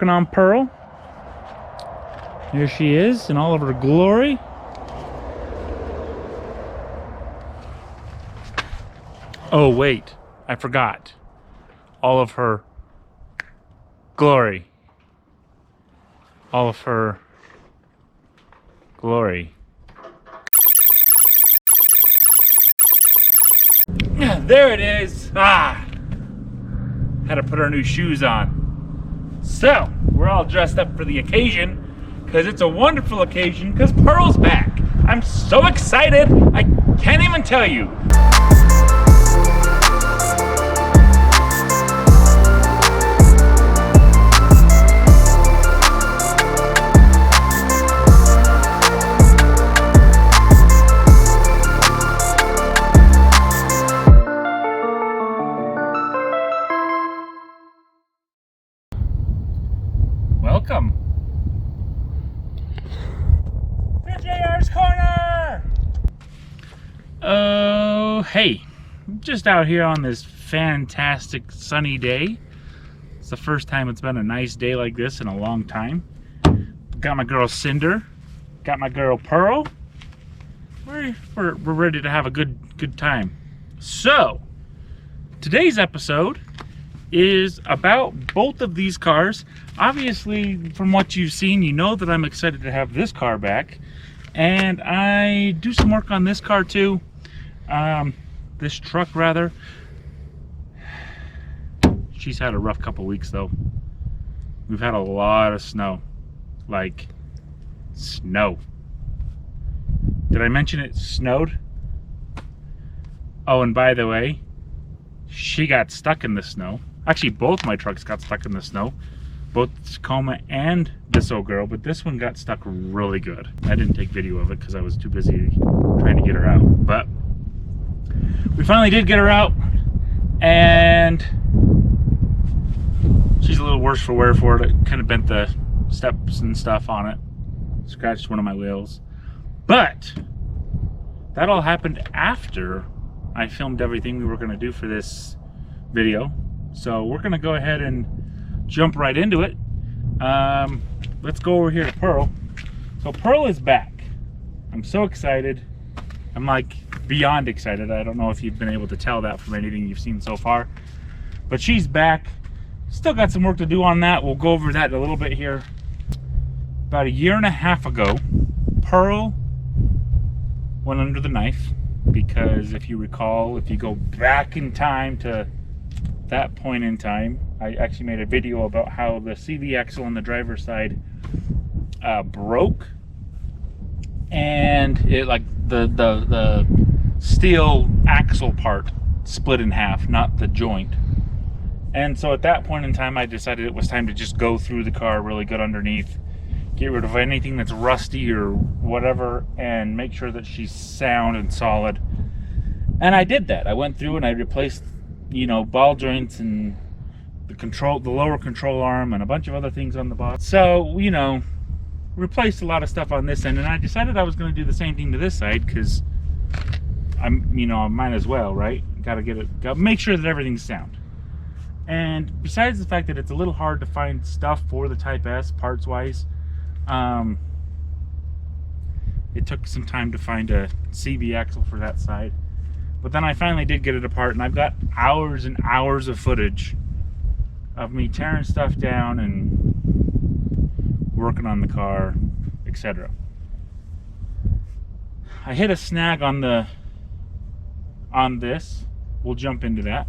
working on Pearl. Here she is in all of her glory. Oh wait, I forgot. All of her glory. All of her glory. There it is. Ah, had to put our new shoes on. So we're all dressed up for the occasion because it's a wonderful occasion because Pearl's back. I'm so excited, I can't even tell you. Welcome to JRsCorner! Oh, hey. I'm just out here on this fantastic sunny day. It's the first time it's been a nice day like this in a long time. Got my girl Cinder. Got my girl Pearl. We're ready to have a good time. So, today's episode is about both of these cars. Obviously, from what you've seen, you know that I'm excited to have this car back. And I do some work on this car too. This truck, rather. She's had a rough couple weeks though. We've had a lot of snow. Like, snow. Did I mention it snowed? Oh, and by the way, she got stuck in the snow. Actually, both my trucks got stuck in the snow. Both Tacoma and this old girl, but this one got stuck really good. I didn't take video of it because I was too busy trying to get her out. But we finally did get her out, and she's a little worse for wear for it. It kind of bent the steps and stuff on it. Scratched one of my wheels. But that all happened after I filmed everything we were going to do for this video. So we're going to go ahead and jump right into it. Let's go over here to Pearl. So Pearl is back. I'm so excited. I'm like beyond excited. I don't know if you've been able to tell that from anything you've seen so far, but she's back. Still got some work to do on that. We'll go over that a little bit here. About a year and a half ago, Pearl went under the knife because if you recall, if you go back in time to that point in time, I actually made a video about how the CV axle on the driver's side broke, and it, like, the steel axle part split in half, not the joint. And so at that point in time, I decided it was time to just go through the car really good underneath, get rid of anything that's rusty or whatever, and make sure that she's sound and solid. And I did that. I went through and I replaced, you know, ball joints and the lower control arm and a bunch of other things on the bottom. So, you know, replaced a lot of stuff on this end, and I decided I was going to do the same thing to this side because I'm, you know, I might as well, right? Gotta make sure that everything's sound. And besides the fact that it's a little hard to find stuff for the Type S parts wise, it took some time to find a CV axle for that side. But then I finally did get it apart, and I've got hours and hours of footage of me tearing stuff down and working on the car, etc. I hit a snag on this. We'll jump into that.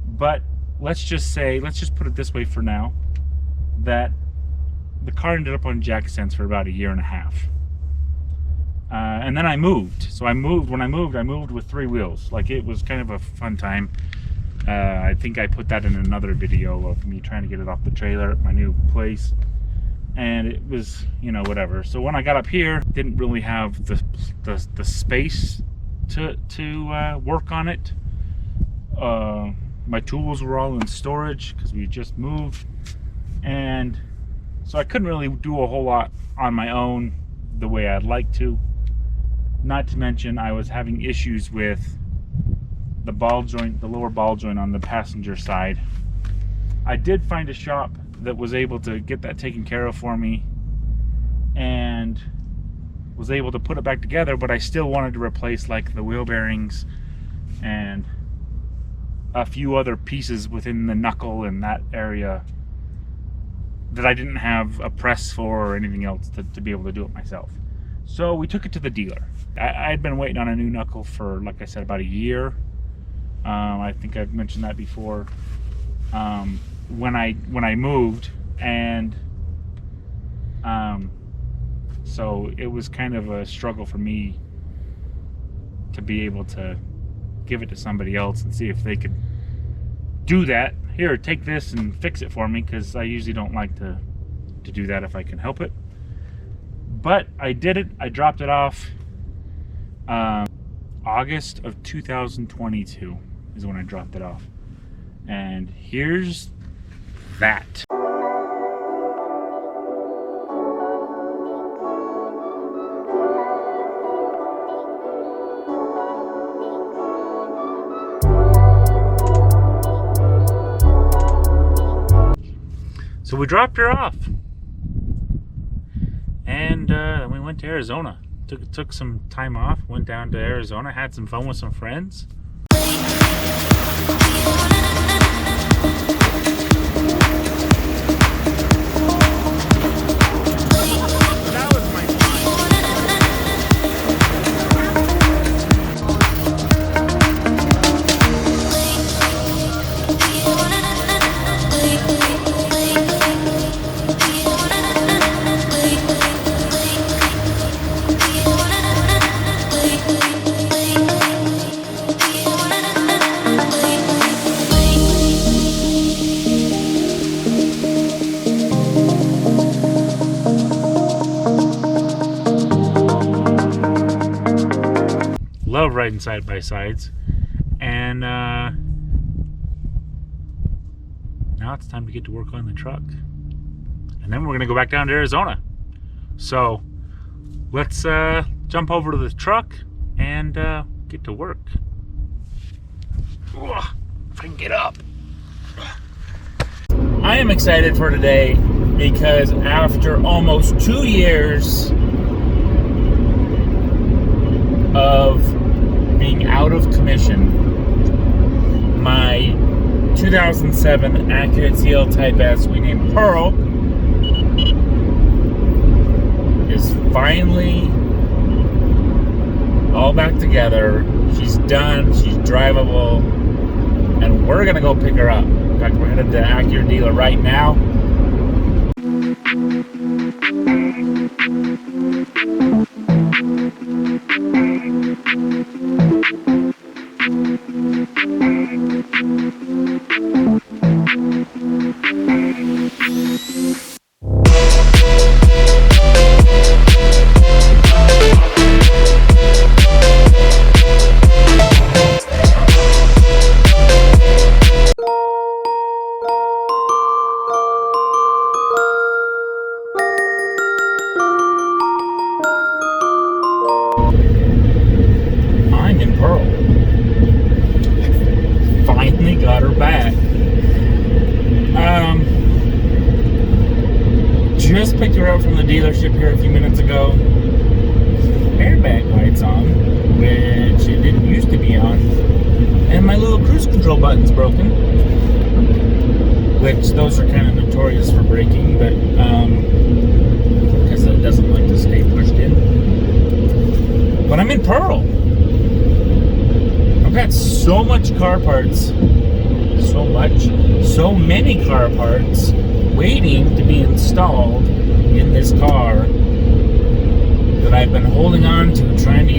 But let's just put it this way for now, that the car ended up on jack stands for about a year and a half. And then I moved. So when I moved with 3 wheels. Like, it was kind of a fun time. I think I put that in another video of me trying to get it off the trailer at my new place. And it was, you know, whatever. So when I got up here, didn't really have the space to work on it. My tools were all in storage because we just moved. And so I couldn't really do a whole lot on my own the way I'd like to. Not to mention, I was having issues with the ball joint, the lower ball joint on the passenger side. I did find a shop that was able to get that taken care of for me and was able to put it back together, but I still wanted to replace like the wheel bearings and a few other pieces within the knuckle and that area that I didn't have a press for or anything else to be able to do it myself. So we took it to the dealer. I had been waiting on a new knuckle for, like I said, about a year. I think I've mentioned that before. When I moved, and so it was kind of a struggle for me to be able to give it to somebody else and see if they could do that. Here, take this and fix it for me, because I usually don't like to do that if I can help it. But I did it. I dropped it off. August of 2022 is when I dropped it off. And here's that. So we dropped her off, and then we went to Arizona. Took some time off, went down to Arizona, had some fun with some friends. Love riding side by sides, and now it's time to get to work on the truck, and then we're gonna go back down to Arizona. So let's jump over to the truck and get to work. Ugh, if I can get up. I am excited for today because after almost 2 years of being out of commission, my 2007 Acura TLtypeS, we named Pearl, is finally all back together. She's done, she's drivable, and we're gonna go pick her up. In fact, we're headed to the Acura dealer right now. Got her back. Just picked her up from the dealership here a few minutes ago. Airbag lights on, which it didn't used to be on, and my little cruise control button's broken, which those are kind of notorious for breaking, but because it doesn't like to stay pushed in. But I'm in Pearl. I've got so much car parts. So many car parts waiting to be installed in this car that I've been holding on to, trying to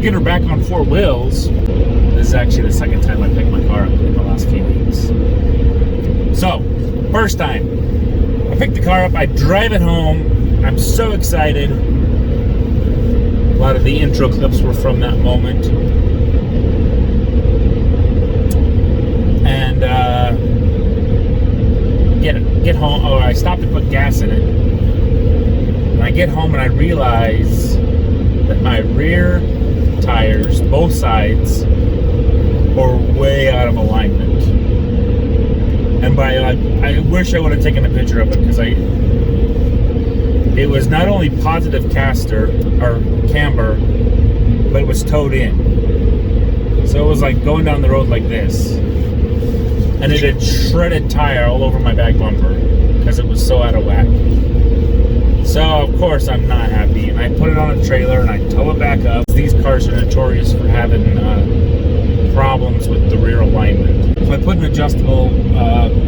get her back on 4 wheels. This is actually the second time I picked my car up in the last few weeks. So, first time, I picked the car up, I drive it home, I'm so excited. A lot of the intro clips were from that moment. And get home. Oh, I stopped to put gas in it. And I get home and I realize that my rear tires, both sides, are way out of alignment. And by I wish I would have taken a picture of it, because it was not only positive caster or camber, but it was towed in. So it was like going down the road like this. And it had shredded tire all over my back bumper because it was so out of whack. So of course I'm not happy, and I put it on a trailer and I tow it back up. These cars are notorious for having problems with the rear alignment. So I put an adjustable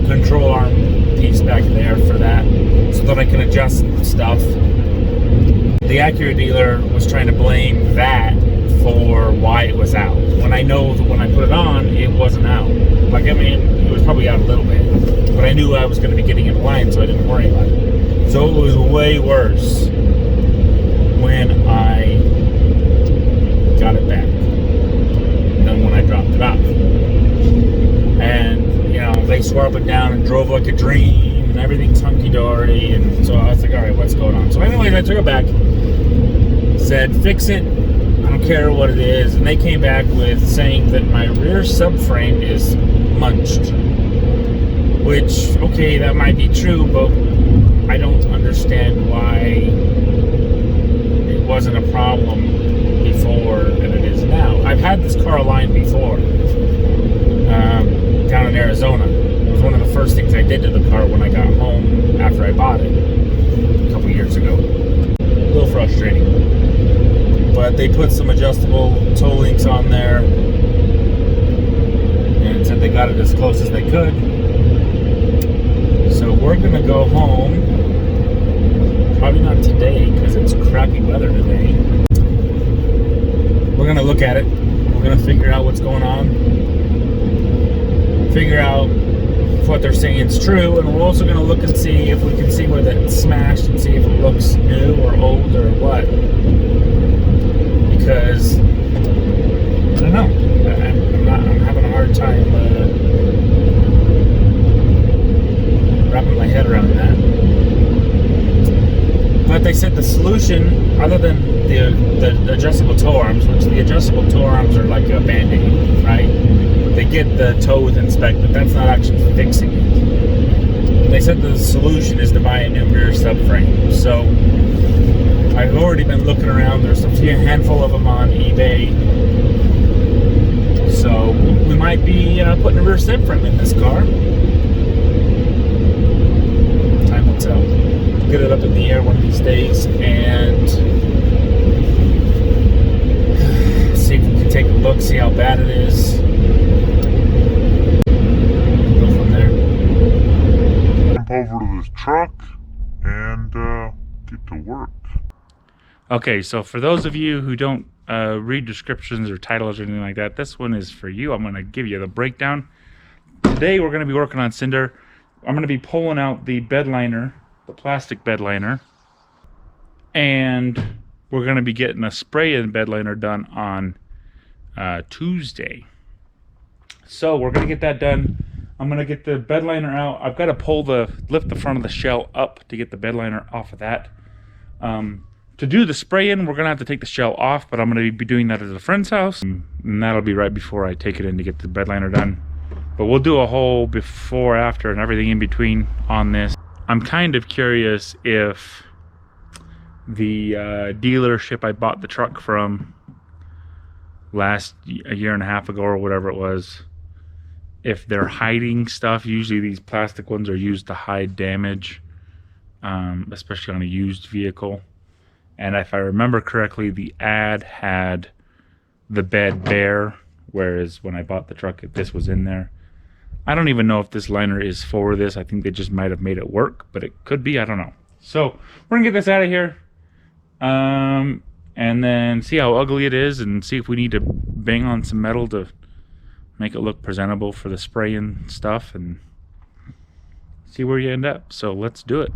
control arm piece back there for that, so that I can adjust stuff. The Acura dealer was trying to blame that for why it was out, when I know that when I put it on, it wasn't out. Like, I mean, it was probably out a little bit, but I knew I was going to be getting it aligned, so I didn't worry about it. So it was way worse when I got it back than when I dropped it off. And, you know, they swore up and down and drove like a dream, and everything's hunky-dory, and so I was like, all right, what's going on? So anyways, I took it back, said, fix it, I don't care what it is, and they came back with saying that my rear subframe is munched, which, okay, that might be true, but I don't understand why it wasn't a problem before and it is now. I've had this car aligned before, down in Arizona. It was one of the first things I did to the car when I got home after I bought it a couple years ago. A little frustrating. But they put some adjustable toe links on there and said they got it as close as they could. So we're going to go home. Probably not today because it's crappy weather today. We're going to look at it. We're going to figure out what's going on. Figure out if what they're saying is true, and we're also going to look and see if we can see where that's smashed and see if it looks new or old or what. Because I don't know. I'm having a hard time wrapping my head around that. But they said the solution, other than the adjustable toe arms, which the adjustable toe arms are like a band-aid, right? They get the toe within spec, but that's not actually fixing it. They said the solution is to buy a new rear subframe. So I've already been looking around. There's a handful of them on eBay. So we might be putting a rear subframe in this car. Time will tell. Get it up in the air one of these days and see if we can take a look, see how bad it is. Go from there. Jump over to this truck and get to work. Okay, so for those of you who don't read descriptions or titles or anything like that, this one is for you. I'm going to give you the breakdown. Today we're going to be working on Cinder. I'm going to be pulling out the bedliner, the plastic bedliner, and we're going to be getting a spray-in bedliner done on Tuesday. So we're going to get that done. I'm going to get the bedliner out. I've got to lift the front of the shell up to get the bedliner off of that. To do the spray-in, we're going to have to take the shell off, but I'm going to be doing that at a friend's house, and that'll be right before I take it in to get the bedliner done. But we'll do a whole before, after, and everything in between on this. I'm kind of curious if the dealership I bought the truck from a year and a half ago or whatever it was, if they're hiding stuff. Usually these plastic ones are used to hide damage, especially on a used vehicle. And if I remember correctly, the ad had the bed bare, whereas when I bought the truck, this was in there. I don't even know if this liner is for this. I think they just might have made it work, but it could be. I don't know. So we're going to get this out of here and then see how ugly it is and see if we need to bang on some metal to make it look presentable for the spray and stuff and see where you end up. So let's do it.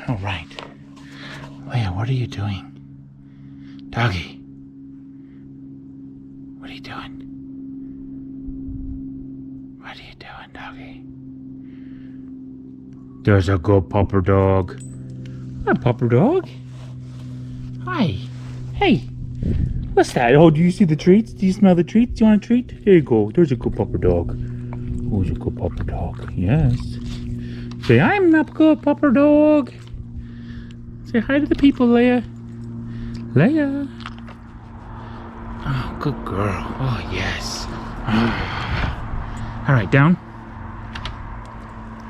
All right. Leia, what are you doing? Doggy. What are you doing? What are you doing, doggy? There's a good pupper dog. Hi, pupper dog. Hi. Hey. What's that? Oh, do you see the treats? Do you smell the treats? Do you want a treat? There you go. There's a good pupper dog. Who's a good pupper dog? Yes. Say, I'm not good pupper dog. Say hi to the people, Leia. Leia. Oh, good girl. Oh, yes. All right, down.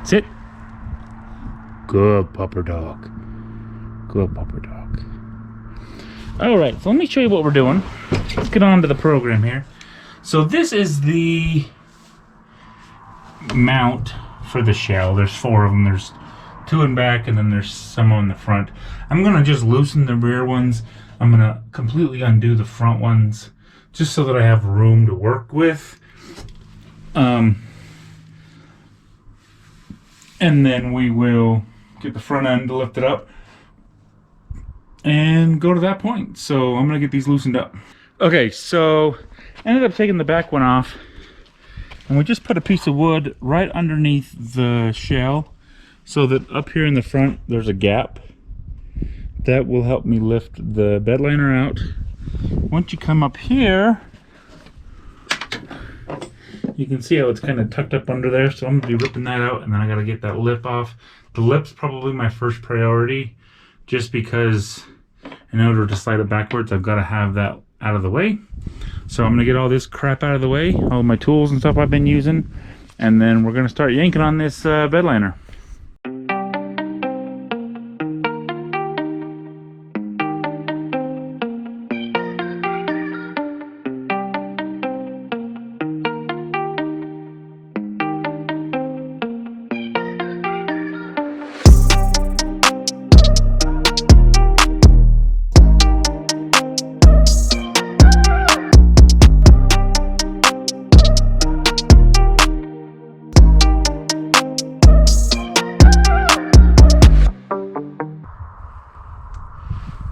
Sit. Good pupper dog. Good pupper dog. All right, so let me show you what we're doing. Let's get on to the program here. So this is the mount for the shell. There's 4 of them. There's 2 in back, and then there's some on the front. I'm gonna just loosen the rear ones. I'm gonna completely undo the front ones, just so that I have room to work with. And then we will get the front end lifted up and go to that point. So I'm gonna get these loosened up. Okay, so ended up taking the back one off, and we just put a piece of wood right underneath the shell so that up here in the front there's a gap. That will help me lift the bed liner out. Once you come up here, you can see how it's kind of tucked up under there, so I'm gonna be ripping that out, and then I gotta get that lip off. The lip's probably my first priority, just because in order to slide it backwards, I've gotta have that out of the way. So I'm gonna get all this crap out of the way, all my tools and stuff I've been using, and then we're gonna start yanking on this bed liner.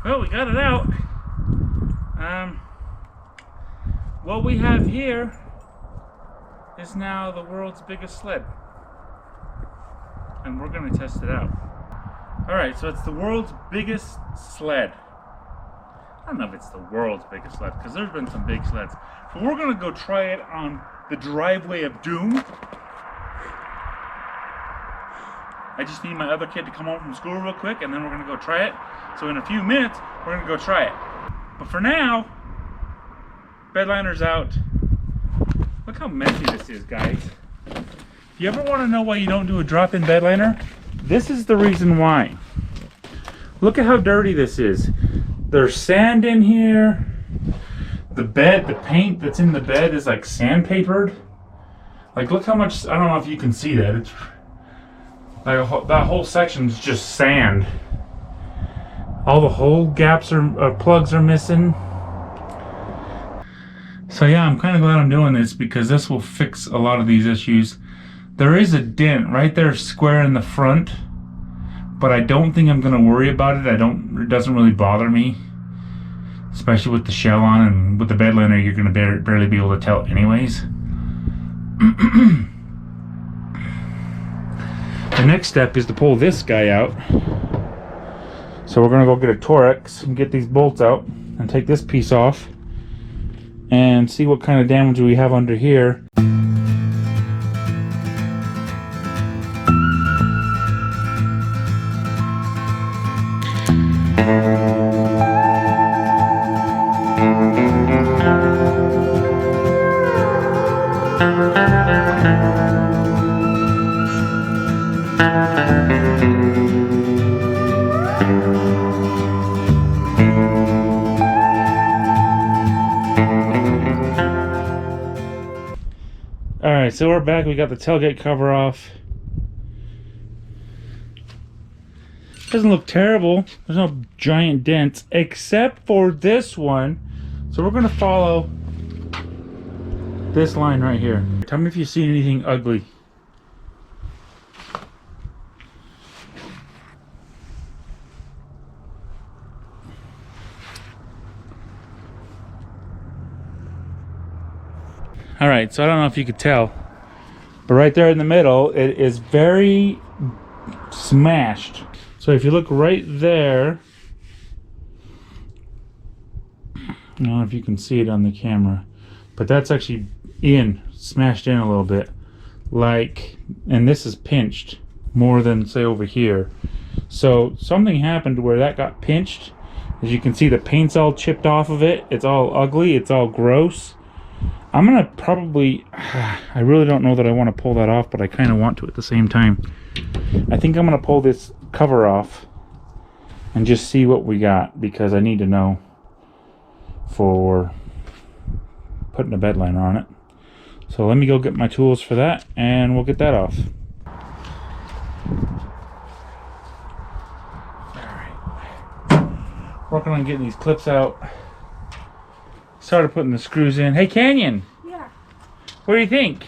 Well, we got it out. What we have here is now the world's biggest sled, and we're going to test it out. Alright, so it's the world's biggest sled. I don't know if it's the world's biggest sled, because there's been some big sleds, but we're going to go try it on the Driveway of Doom. I just need my other kid to come home from school real quick, and then we're going to go try it. So in a few minutes, we're going to go try it. But for now, bedliner's out. Look how messy this is, guys. If you ever want to know why you don't do a drop-in bedliner, this is the reason why. Look at how dirty this is. There's sand in here. The bed, the paint that's in the bed is like sandpapered. Like, look how much, I don't know if you can see that. It's like that whole section's just sand. All the hole gaps are plugs are missing. So yeah, I'm kind of glad I'm doing this, because this will fix a lot of these issues. There is a dent right there square in the front, but I don't think I'm going to worry about it. It doesn't really bother me, especially with the shell on, and with the bed liner you're going to barely be able to tell anyways. The next step is to pull this guy out. So we're going to go get a Torx and get these bolts out and take this piece off and see what kind of damage we have under here. Alright, so we're back. We got the tailgate cover off. Doesn't look terrible. There's no giant dents except for this one. So we're going to follow this line right here. Tell me if you see anything ugly. Alright, so I don't know if you could tell, but right there in the middle, it is very smashed. So if you look right there, I don't know if you can see it on the camera, but that's actually smashed in a little bit. like, and this is pinched more than say over here. So something happened where that got pinched. As you can see, the paint's all chipped off of it. It's all ugly. It's all gross. I'm gonna probably, I really don't know that I want to pull that off, but I kind of want to at the same time. I think I'm gonna pull this cover off and just see what we got, because I need to know for putting a bed liner on it. So let me go get my tools for that, and we'll get that off. Alright. Working on getting these clips out. Started putting the screws in. Hey, Canyon! Yeah. What do you think?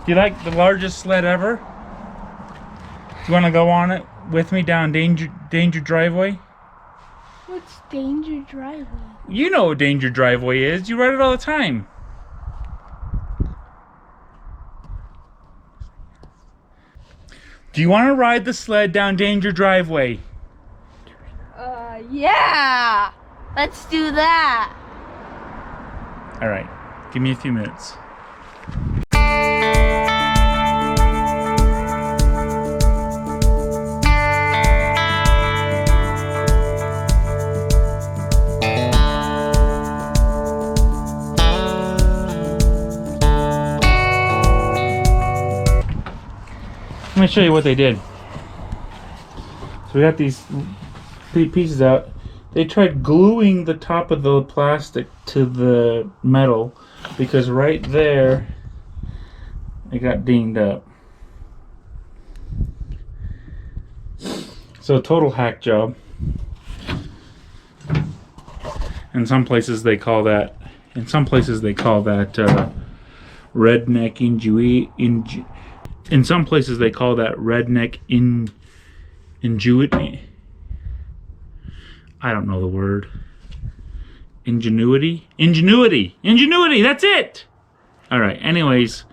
Do you like the largest sled ever? Do you want to go on it with me down Danger Driveway? What's Danger Driveway? You know what Danger Driveway is. You ride it all the time. Do you want to ride the sled down Danger Driveway? Yeah! Let's do that! Alright, give me a few minutes. Let me show you what they did. So we got these pieces out. They tried gluing the top of the plastic to the metal because right there it got dinged up. So total hack job. In some places they call that redneck ingenuity. In some places they call that redneck ingenuity. I don't know the word. Ingenuity? Ingenuity! That's it! Alright, anyways.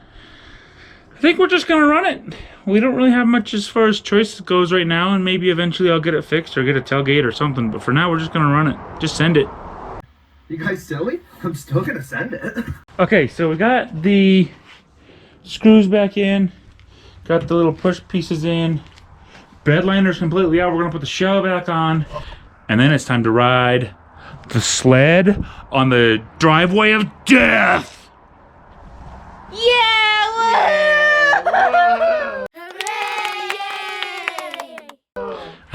I think we're just gonna run it. We don't really have much as far as choice goes right now, and maybe eventually I'll get it fixed or get a tailgate or something, but for now we're just gonna run it. Just send it. You guys silly? I'm still gonna send it. Okay, so we got the screws back in. Got the little push pieces in. Bedliner's completely out. We're gonna put the shell back on. And then it's time to ride the sled on the Driveway of Death! Yeah! Woo!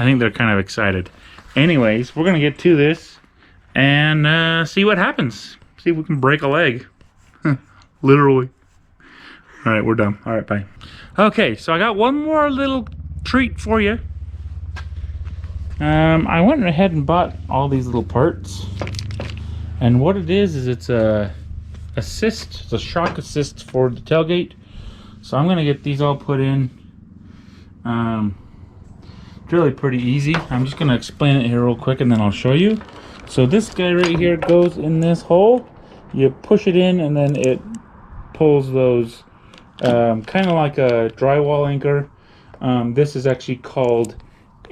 I think they're kind of excited. Anyways, we're gonna get to this and see what happens. See if we can break a leg. Literally. Alright, we're done. Alright, bye. Okay, so I got one more little treat for you. I went ahead and bought all these little parts. And what it is it's a assist, it's a shock assist for the tailgate. So I'm gonna get these all put in. It's really pretty easy. I'm just gonna explain it here real quick and then I'll show you. So this guy right here goes in this hole. You push it in and then it pulls those, kind of like a drywall anchor. This is actually called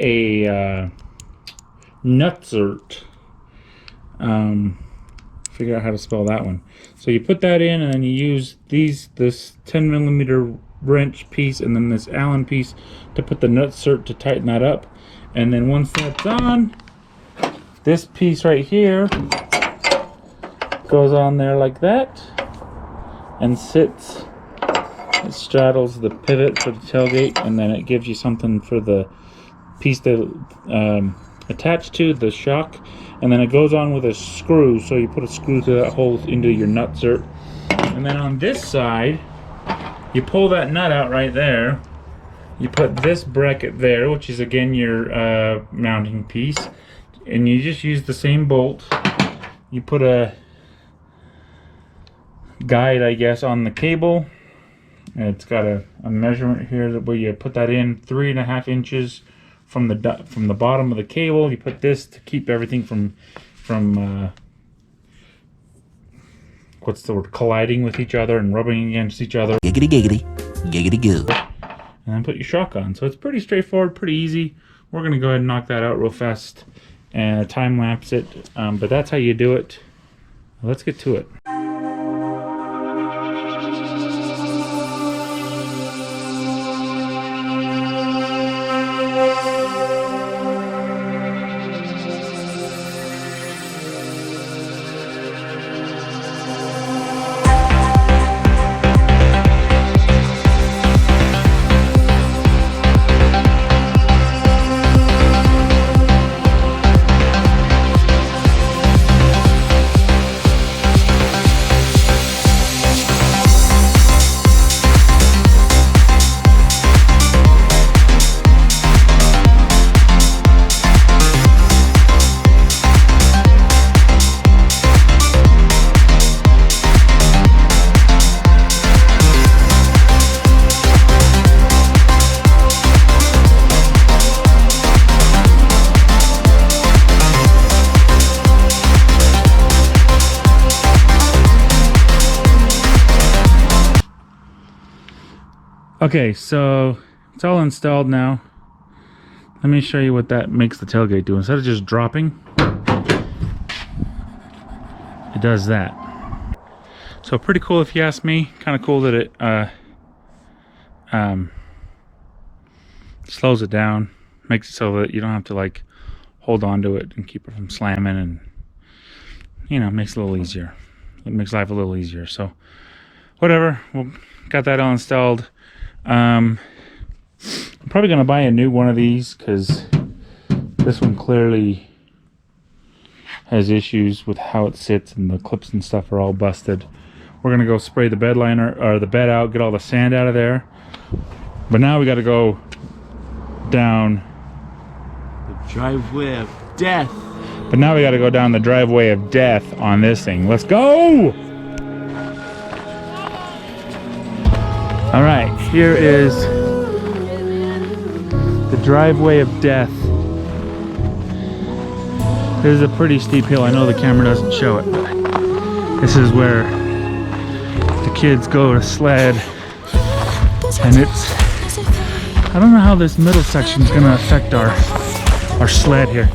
a nutsert. Figure out how to spell that one. So you put that in and then you use this 10mm wrench piece and then this Allen piece to put the nutsert to tighten that up. And then once that's on, this piece right here goes on there like that and sits. It straddles the pivot for the tailgate, and then it gives you something for the piece to attach to the shock, and then it goes on with a screw. So you put a screw through that hole into your nutsert, and then on this side you pull that nut out right there. You put this bracket there, which is again your mounting piece, and you just use the same bolt. You put a guide, I guess, on the cable. It's got a measurement here where you put that in 3.5 inches from the bottom of the cable. You put this to keep everything from what's the word, colliding with each other and rubbing against each other. Giggity giggity, giggity goo. And then put your shock on. So it's pretty straightforward, pretty easy. We're gonna go ahead and knock that out real fast and time lapse it. But that's how you do it. Let's get to it. Okay, so it's all installed now. Let me show you what that makes the tailgate do. Instead of just dropping, it does that. So pretty cool if you ask me. Kind of cool that it slows it down, makes it so that you don't have to like hold on to it and keep it from slamming, and you know, makes it a little easier. It makes life a little easier. So whatever, we'll got that all installed. I'm probably gonna buy a new one of these because this one clearly has issues with how it sits, and the clips and stuff are all busted. We're gonna go spray the bed liner or the bed out, get all the sand out of there. But now we got to go down The driveway of death. But now we got to go down the driveway of death on this thing. Let's go! All right, here is the driveway of death. This is a pretty steep hill. I know the camera doesn't show it, but this is where the kids go to sled. And it's, I don't know how this middle section is going to affect our sled here.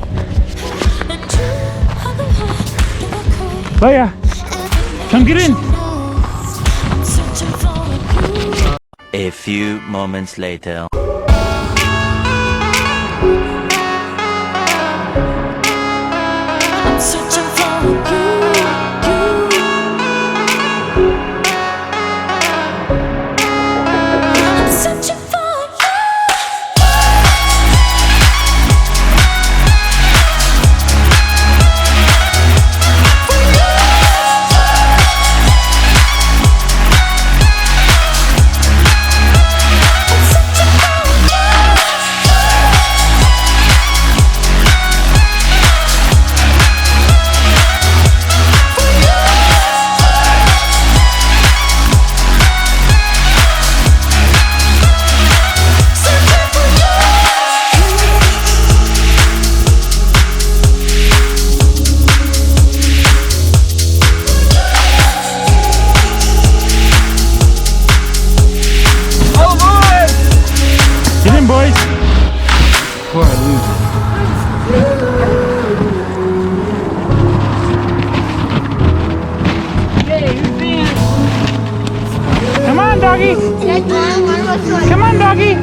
Leia, come get in. A few moments later. Come on, doggy.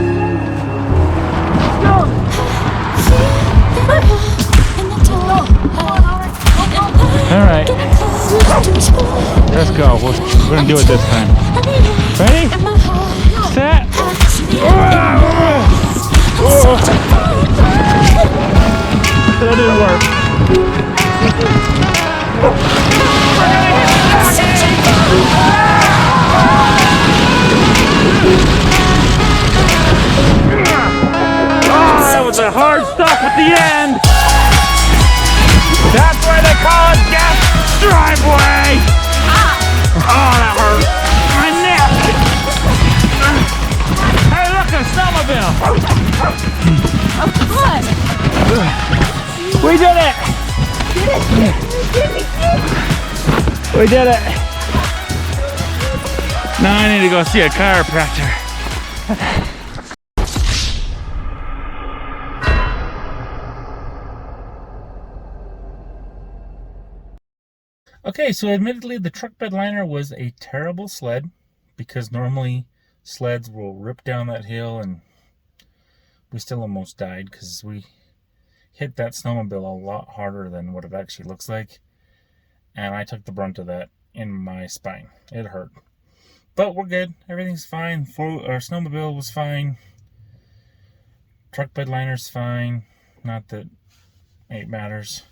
All right, let's go. We're gonna do it this time. Ready? Set. That didn't work. That was a hard stop at the end. That's why they call it gas driveway. Oh, that hurt. My neck. Hey, look, a snowmobile. We did it. We did it. Now I need to go see a chiropractor. Okay, so admittedly the truck bed liner was a terrible sled, because normally sleds will rip down that hill, and we still almost died because we hit that snowmobile a lot harder than what it actually looks like, and I took the brunt of that in my spine. It hurt. But we're good. Everything's fine. Our snowmobile was fine. Truck bed liner's fine. Not that it matters.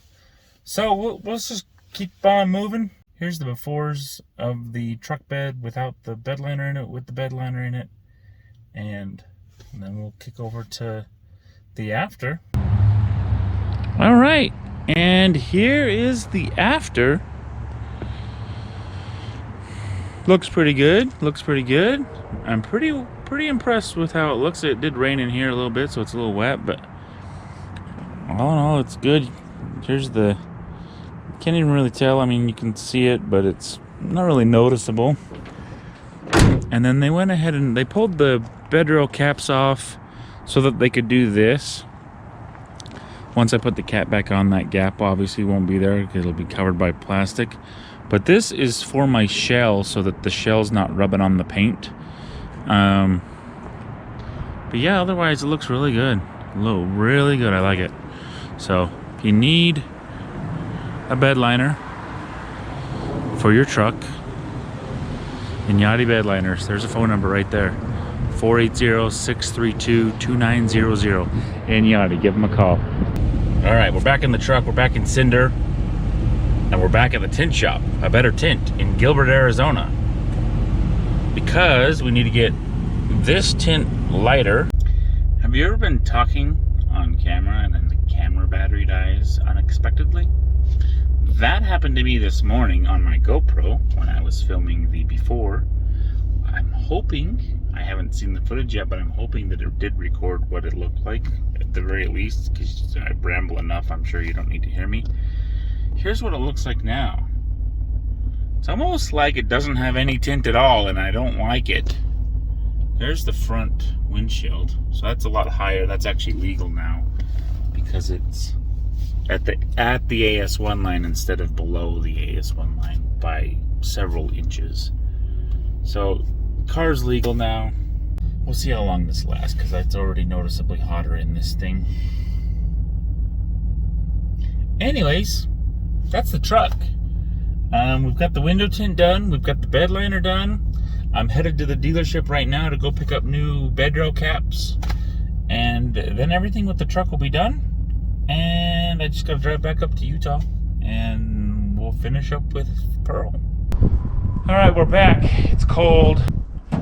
So let's just keep on moving. Here's the befores of the truck bed without the bed liner in it, with the bed liner in it. And then we'll kick over to the after. All right. And here is the after. Looks pretty good. Looks pretty good. I'm pretty impressed with how it looks. It did rain in here a little bit, so it's a little wet, but all in all, it's good. Here's the, can't even really tell. I mean, you can see it, but it's not really noticeable. And then they went ahead and they pulled the bed rail caps off so that they could do this. Once I put the cap back on, that gap obviously won't be there because it'll be covered by plastic. But this is for my shell so that the shell's not rubbing on the paint. But yeah, otherwise it looks really good. Really good. I like it. So if you need a bed liner for your truck, Inyati Bedliners, there's a phone number right there. 480-632-2900. Inyati, give them a call. All right, we're back in the truck. We're back in Cinder. And we're back at the tint shop, ABetterTint in Gilbert, Arizona. Because we need to get this tint lighter. Have you ever been talking on camera and then the camera battery dies unexpectedly? That happened to me this morning on my GoPro when I was filming the before. I'm hoping, I haven't seen the footage yet, but I'm hoping that it did record what it looked like at the very least, because I ramble enough, I'm sure you don't need to hear me. Here's what it looks like now. It's almost like it doesn't have any tint at all, and I don't like it. There's the front windshield, so that's a lot higher. That's actually legal now because it's at the AS1 line instead of below the AS1 line by several inches. So car's legal now. We'll see how long this lasts because it's already noticeably hotter in this thing. Anyways, that's the truck. We've got the window tint done. We've got the bed liner done. I'm headed to the dealership right now to go pick up new bed rail caps. And then everything with the truck will be done. And I just got to drive back up to Utah. And we'll finish up with Pearl. Alright, we're back. It's cold.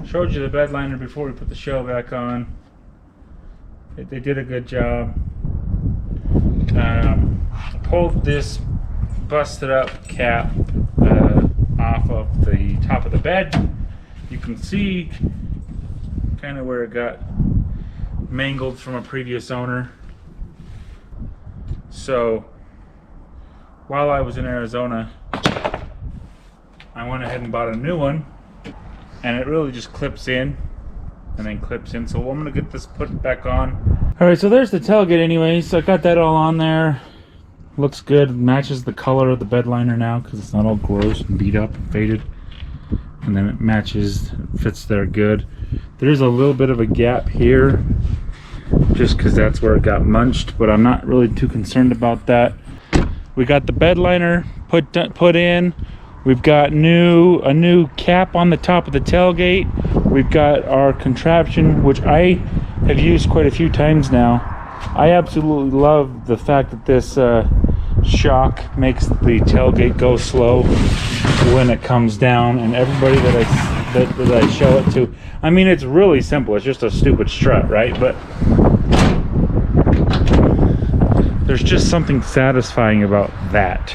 Showed you the bed liner before we put the shell back on. They did a good job. Pulled this busted up cap off of the top of the bed. You can see kind of where it got mangled from a previous owner. So while I was in Arizona, I went ahead and bought a new one, and it really just clips in and then clips in. So I'm gonna get this put back on. All right, so there's the tailgate anyway. So I got that all on there. Looks good, matches the color of the bed liner now because it's not all gross and beat up and faded. And then it matches, fits there good. There's a little bit of a gap here just because that's where it got munched, but I'm not really too concerned about that. We got the bed liner put in. We've got a new cap on the top of the tailgate. We've got our contraption, which I have used quite a few times now. I absolutely love the fact that this shock makes the tailgate go slow when it comes down, and everybody that I show it to, I mean, it's really simple. It's just a stupid strut, right? But there's just something satisfying about that.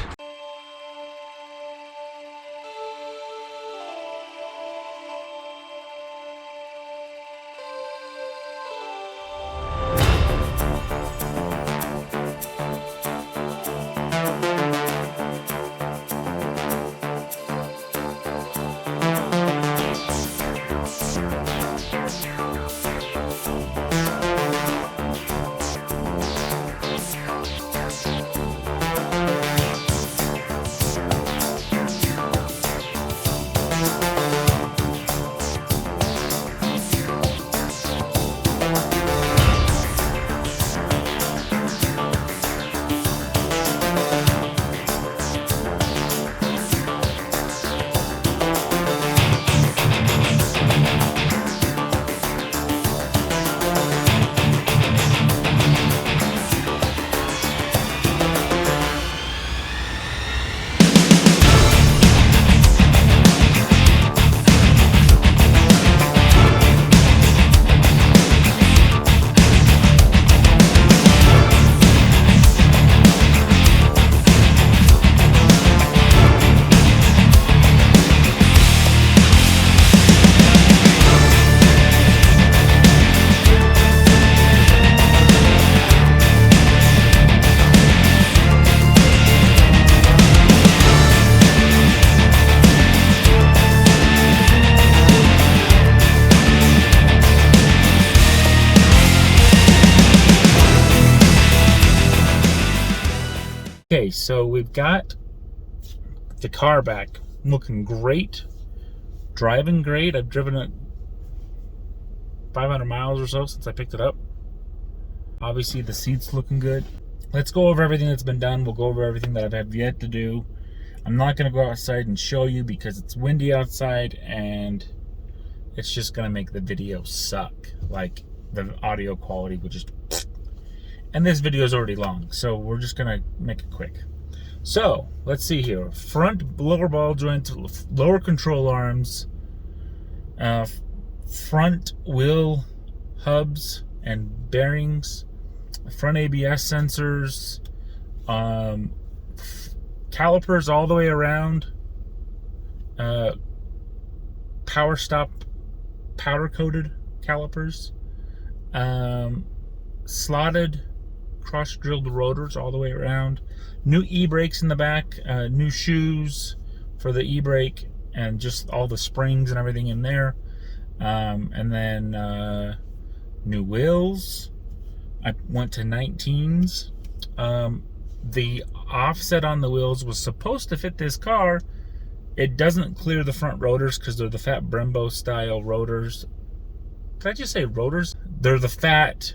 so we've got the car back, looking great, driving great. I've driven it 500 miles or so since I picked it up. Obviously the seat's looking good. Let's go over everything that's been done. We'll go over everything that I've had yet to do. I'm not going to go outside and show you because it's windy outside and it's just going to make the video suck. Like the audio quality would just... And this video is already long, so we're just going to make it quick. So, let's see here. Front lower ball joint, lower control arms, front wheel hubs and bearings, front ABS sensors, calipers all the way around, power stop powder coated calipers, slotted cross drilled rotors all the way around, new e-brakes in the back, new shoes for the e-brake, and just all the springs and everything in there, and then new wheels. I went to 19s. The offset on the wheels was supposed to fit this car. It doesn't clear the front rotors because they're the fat Brembo style rotors. Did I just say rotors? They're the fat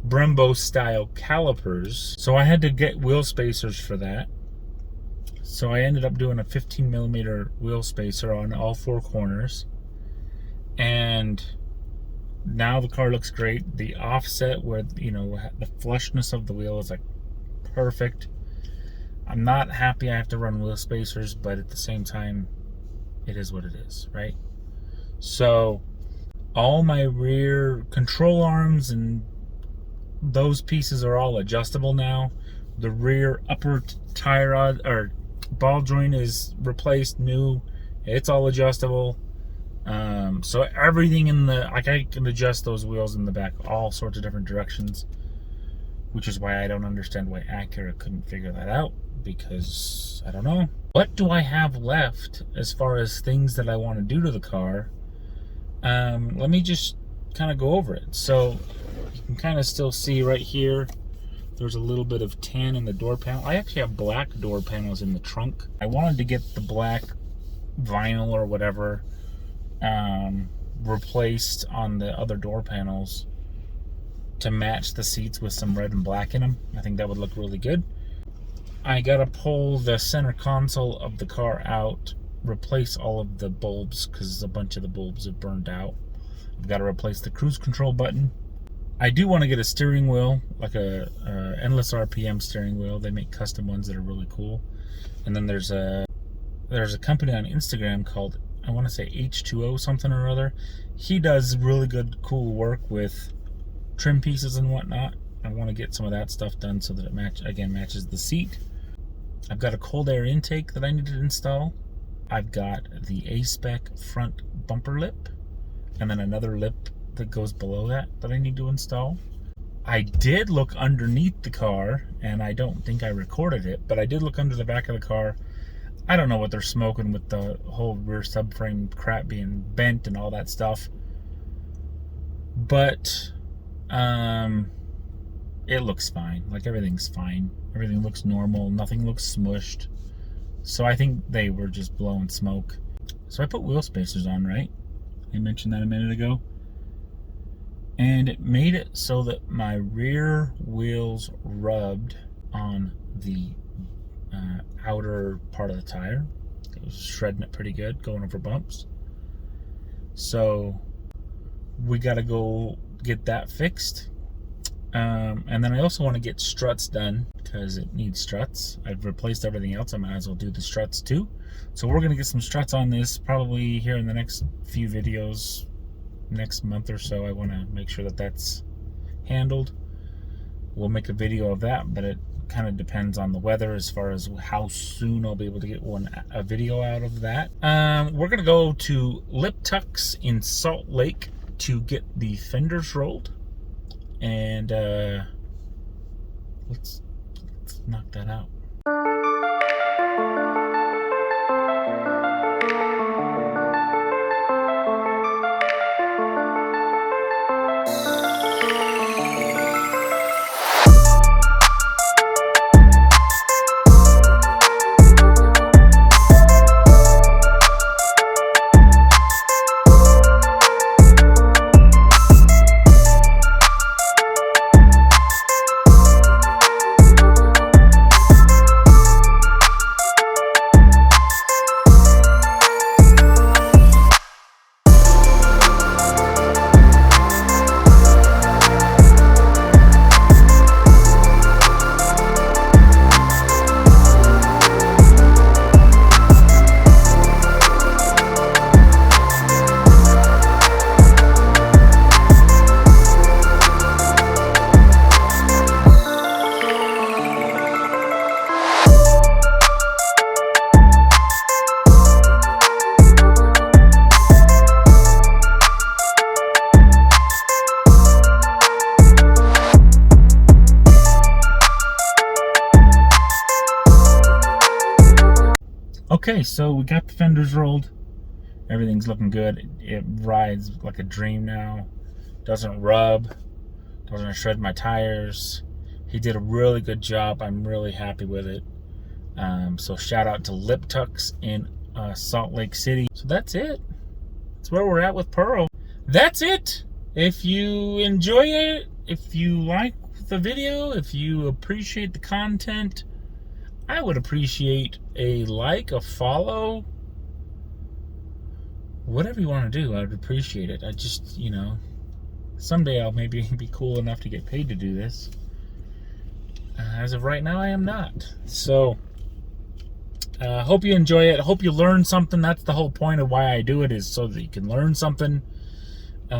Brembo style calipers. So I had to get wheel spacers for that. So I ended up doing a 15mm wheel spacer on all four corners. And now the car looks great. The offset where, you know, the flushness of the wheel is like perfect. I'm not happy I have to run wheel spacers, but at the same time, it is what it is, right? So all my rear control arms and those pieces are all adjustable now. The rear upper tie rod or ball joint is replaced, new. It's all adjustable. So everything in the, like, I can adjust those wheels in the back all sorts of different directions, which is why I don't understand why Acura couldn't figure that out, because I don't know. What do I have left as far as things that I want to do to the car? Let me just kind of go over it. So you can kind of still see right here, there's a little bit of tan in the door panel. I actually have black door panels in the trunk. I wanted to get the black vinyl or whatever replaced on the other door panels to match the seats with some red and black in them. I think that would look really good. I gotta pull the center console of the car out, replace all of the bulbs because a bunch of the bulbs have burned out. I've got to replace the cruise control button. I do want to get a steering wheel, like a endless RPM steering wheel. They make custom ones that are really cool. And then there's a company on Instagram called, I want to say H2O something or other. He does really good, cool work with trim pieces and whatnot. I want to get some of that stuff done so that it matches the seat. I've got a cold air intake that I need to install. I've got the A-spec front bumper lip, and then another lip that goes below that I need to install. I did look underneath the car, and I don't think I recorded it, but I did look under the back of the car. I don't know what they're smoking with the whole rear subframe crap being bent and all that stuff, but it looks fine. Like, everything's fine. Everything looks normal. Nothing looks smushed. So I think they were just blowing smoke. So I put wheel spacers on, right? I mentioned that a minute ago. And it made it so that my rear wheels rubbed on the outer part of the tire. It was shredding it pretty good, going over bumps. So we got to go get that fixed. And then I also want to get struts done because it needs struts. I've replaced everything else. I might as well do the struts too. So we're going to get some struts on this probably here in the next few videos, next month or so. I want to make sure that that's handled. We'll make a video of that, but it kind of depends on the weather as far as how soon I'll be able to get a video out of that. We're going to go to Lip Tucks in Salt Lake to get the fenders rolled. And let's knock that out. Okay, so we got the fenders rolled. Everything's looking good. It rides like a dream now. Doesn't rub. Doesn't shred my tires. He did a really good job. I'm really happy with it. So shout out to Lip Tux in Salt Lake City. So that's it. That's where we're at with Pearl. That's it. If you enjoy it, if you like the video, if you appreciate the content, I would appreciate a like, a follow, whatever you want to do. I would appreciate it. I just, you know, someday I'll maybe be cool enough to get paid to do this. As of right now, I am not. So, hope you enjoy it. Hope you learn something. That's the whole point of why I do it, is so that you can learn something. We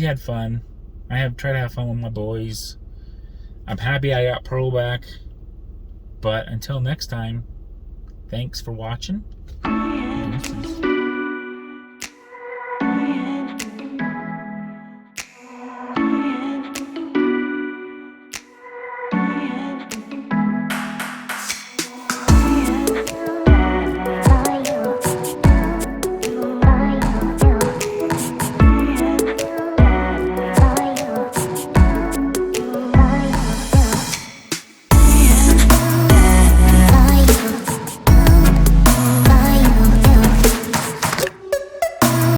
had fun. I have tried to have fun with my boys. I'm happy I got Pearl back. But until next time, thanks for watching.